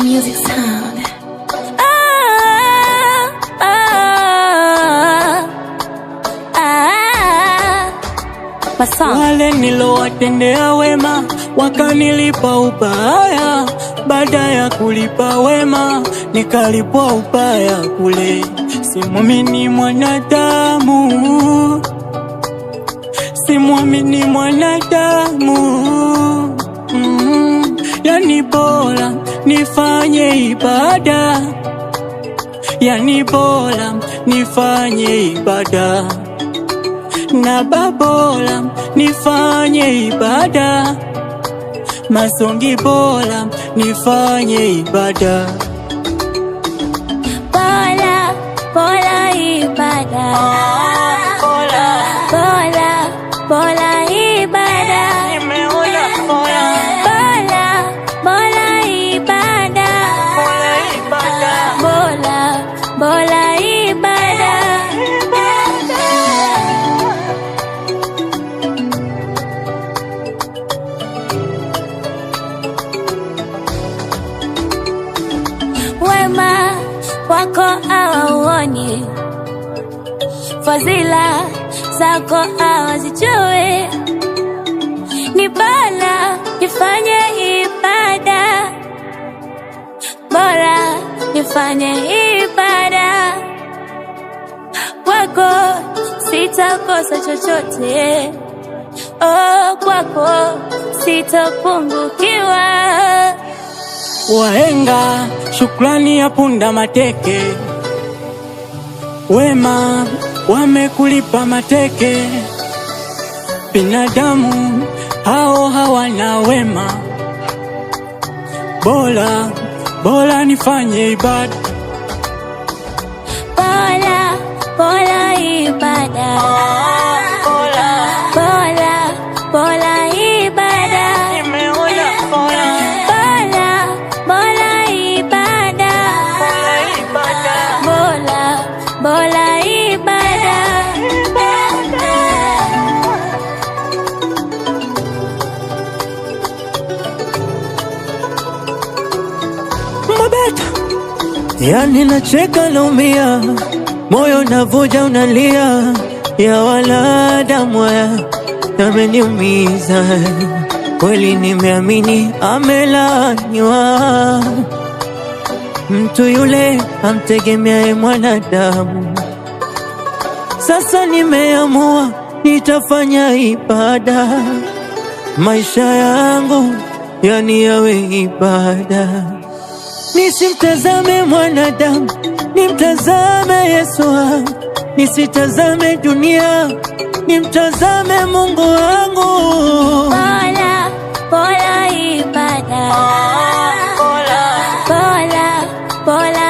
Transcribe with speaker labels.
Speaker 1: music sound.
Speaker 2: Wale nilowatendea wema wakanilipa ubaya, baada ya kulipa wema nikalipwa ubaya kule. Simwamini mwanadamu, simwamini mwanadamu. Yani bora nifanye ibada, yani bora nifanye ibada, na babola nifanye ibada, masongi bora nifanye ibada.
Speaker 3: Bola, bola ibada. Bola, bola ibada.
Speaker 2: Nimeona bola.
Speaker 3: Bola, bola ibada. Bola, bola ibada. Wema wako hawauoni, fadhila zako hawazijui. Ni bora nifanye ibada, bora nifanye ibada. Kwako sitakosa chochote, oh, kwako sitapungukiwa.
Speaker 2: Wahenga shukrani ya punda mateke, wema wamekulipa mateke. Binadamu hao hawana wema, bora bora nifanye ibada.
Speaker 3: Bola, bola ibada. Bola, bola ibada.
Speaker 2: Nimeona bola.
Speaker 3: Bola, bola ibada. Bola, bola ibada.
Speaker 2: Mabeta,
Speaker 4: Yani nacheka naumia, moyo navuja unalia, ya wala damu yameniumiza. Kweli nimeamini amelaniwa, mtu yule amtegemeaye mwanadamu. Sasa nimeamua nitafanya ibada, maisha yangu yani yawe ibada. Nisimtazame mwanadamu, nimtazame Yesu wangu. Nisitazame dunia, nimtazame Mungu wangu.
Speaker 3: Bola, bola ibada. Bola, bola